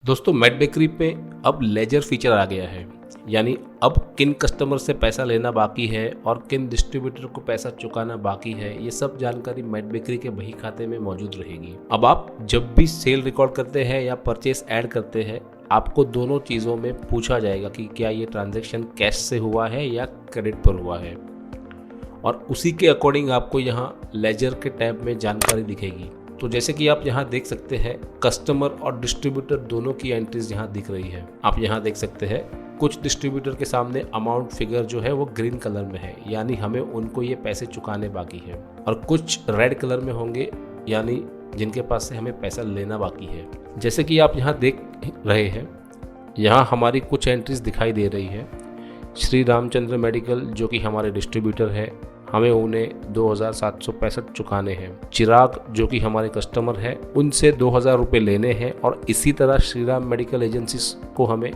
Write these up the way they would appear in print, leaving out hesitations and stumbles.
दोस्तों made bakery पे अब लेजर फीचर आ गया है, यानी अब किन कस्टमर से पैसा लेना बाकी है और किन डिस्ट्रीब्यूटर को पैसा चुकाना बाकी है, ये सब जानकारी मेड बेकरी के बही खाते में मौजूद रहेगी। अब आप जब भी सेल रिकॉर्ड करते हैं या परचेस ऐड करते हैं, आपको दोनों चीज़ों में पूछा जाएगा कि क्या ये ट्रांजैक्शन कैश से हुआ है या क्रेडिट पर हुआ है, और उसी के अकॉर्डिंग आपको यहाँ लेजर के टैब में जानकारी दिखेगी। तो जैसे कि आप यहाँ देख सकते हैं, कस्टमर और डिस्ट्रीब्यूटर दोनों की एंट्रीज यहाँ दिख रही है। आप यहाँ देख सकते हैं कुछ डिस्ट्रीब्यूटर के सामने अमाउंट फिगर जो है वो ग्रीन कलर में है, यानी हमें उनको ये पैसे चुकाने बाकी है, और कुछ रेड कलर में होंगे, यानी जिनके पास से हमें पैसा लेना बाकी है। जैसे कि आप यहाँ देख रहे हैं, यहाँ हमारी कुछ एंट्रीज दिखाई दे रही है। श्री रामचंद्र मेडिकल जो कि हमारे डिस्ट्रीब्यूटर है, हमें उन्हें 2765 चुकाने हैं। चिराग जो कि हमारे कस्टमर हैं, उनसे 2000 रुपये लेने हैं, और इसी तरह श्रीराम मेडिकल एजेंसीज को हमें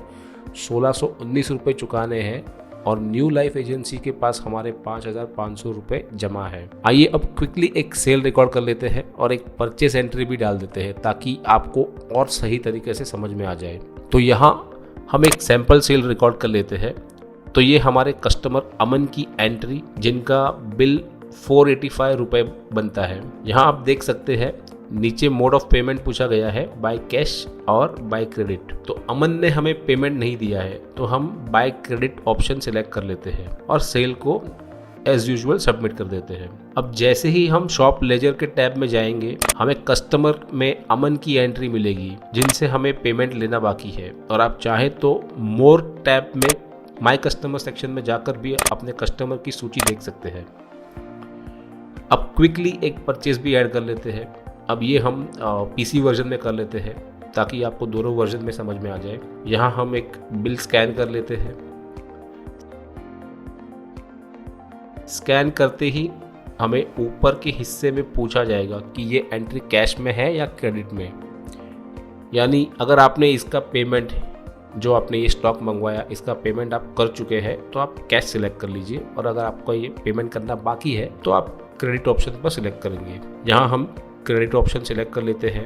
1619 रुपये चुकाने हैं, और न्यू लाइफ एजेंसी के पास हमारे 5500 रुपये जमा है। आइए अब क्विकली एक सेल रिकॉर्ड कर लेते हैं और एक परचेस एंट्री भी डाल देते हैं, ताकि आपको और सही तरीके से समझ में आ जाए। तो यहाँ हम एक सैंपल सेल रिकॉर्ड कर लेते हैं। तो ये हमारे कस्टमर अमन की एंट्री, जिनका बिल 485 रुपये बनता है। यहाँ आप देख सकते हैं नीचे मोड ऑफ पेमेंट पूछा गया है, बाय कैश और बाय क्रेडिट। तो अमन ने हमें पेमेंट नहीं दिया है, तो हम बाय क्रेडिट ऑप्शन सिलेक्ट कर लेते हैं और सेल को एज यूजुअल सबमिट कर देते हैं। अब जैसे ही हम शॉप लेजर के टैब में जाएंगे, हमें कस्टमर में अमन की एंट्री मिलेगी, जिनसे हमें पेमेंट लेना बाकी है। और आप चाहे तो मोर टैब में माय कस्टमर सेक्शन में जाकर भी अपने कस्टमर की सूची देख सकते हैं। अब क्विकली एक परचेज भी ऐड कर लेते हैं। अब ये हम पीसी वर्जन में कर लेते हैं, ताकि आपको दोनों वर्जन में समझ में आ जाए। यहाँ हम एक बिल स्कैन कर लेते हैं। स्कैन करते ही हमें ऊपर के हिस्से में पूछा जाएगा कि ये एंट्री कैश में है या क्रेडिट में। यानी अगर आपने इसका पेमेंट, जो आपने ये स्टॉक मंगवाया, इसका पेमेंट आप कर चुके हैं, तो आप कैश सिलेक्ट कर लीजिए, और अगर आपको ये पेमेंट करना बाकी है तो आप क्रेडिट ऑप्शन पर सिलेक्ट करेंगे। यहाँ हम क्रेडिट ऑप्शन सिलेक्ट कर लेते हैं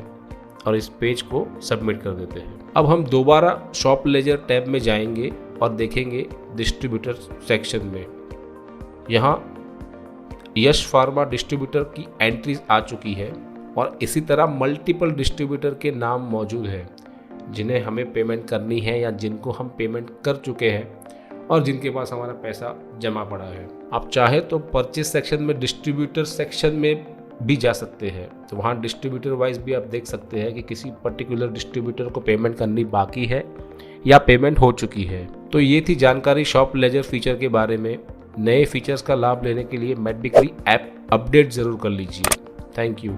और इस पेज को सबमिट कर देते हैं। अब हम दोबारा शॉप लेजर टैब में जाएंगे और देखेंगे डिस्ट्रीब्यूटर सेक्शन में। यहाँ यश फार्मा डिस्ट्रीब्यूटर की एंट्रीज आ चुकी है, और इसी तरह मल्टीपल डिस्ट्रीब्यूटर के नाम मौजूद हैं, जिन्हें हमें पेमेंट करनी है या जिनको हम पेमेंट कर चुके हैं और जिनके पास हमारा पैसा जमा पड़ा है। आप चाहे तो परचेस सेक्शन में डिस्ट्रीब्यूटर सेक्शन में भी जा सकते हैं, तो वहाँ डिस्ट्रीब्यूटर वाइज भी आप देख सकते हैं कि किसी पर्टिकुलर डिस्ट्रीब्यूटर को पेमेंट करनी बाकी है या पेमेंट हो चुकी है। तो ये थी जानकारी शॉप लेजर फीचर के बारे में। नए फीचर्स का लाभ लेने के लिए मेड बेकरी ऐप अपडेट ज़रूर कर लीजिए। Thank you.